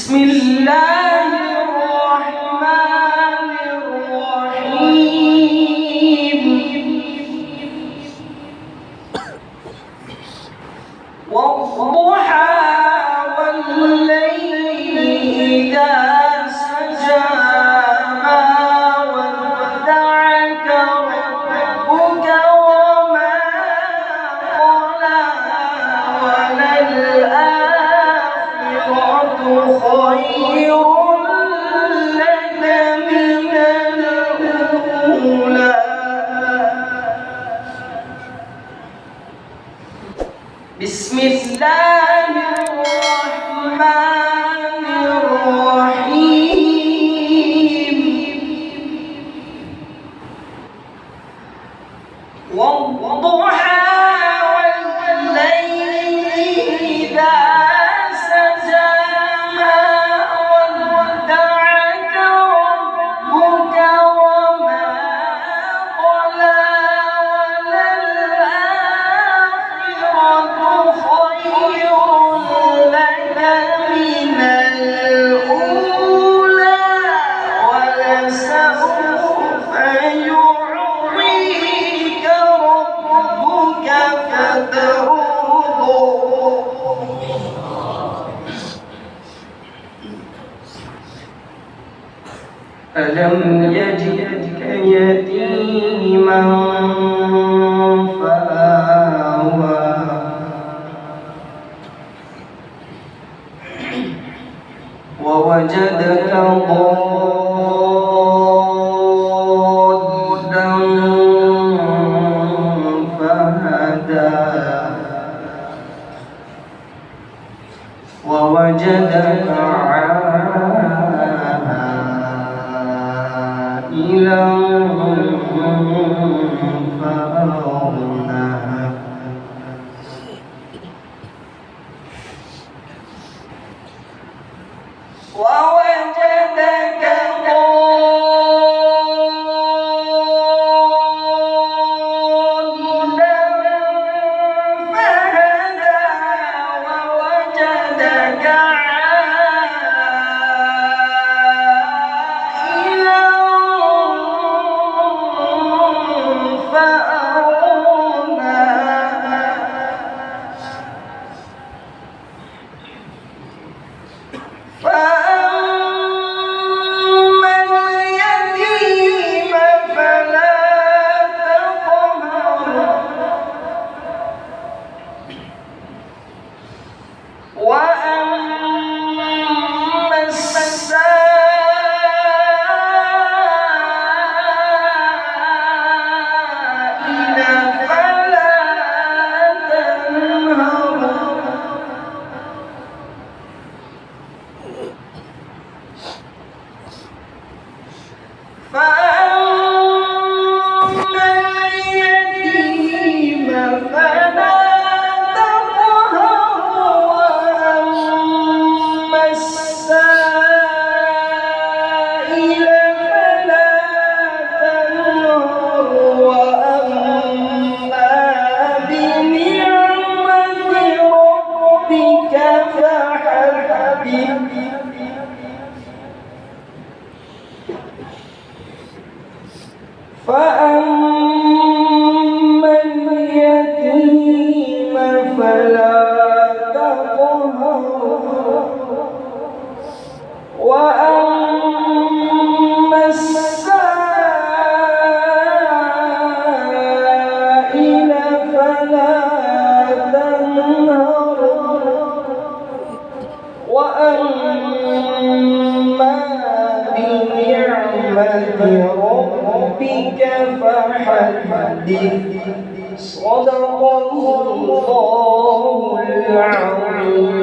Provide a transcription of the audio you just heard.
بسم الله الرحمن الرحيم والضحى والليل إذا سجى ما ودعك ربك وما قلى وللآخرة خير لك من الأولى بسم الله الرحمن الرحيم والضحى والليل إذا سجى ما ودعك ربك وما قلى وللآخرة خير لك من الأولى ولسوف يعطيك ربك فترضى ألم يجدك يتيما فآوى ووجدك ضالا فهدى ووجدك عائلا فأغنى ووجدك ضالا فهدى ووجدك عائلا فأغنى فأما اليتيم فلا تقهر وأما السائل فلا تنهر فأما اليتيم فلا تقهر وأما السائل فلا تنهر وأما بنعمة ربك فحدث فأما اليتيم فلا تقهر وأما السائل فلا تنهر وأما بنعمة ربك فحدث صدق الله العظيم.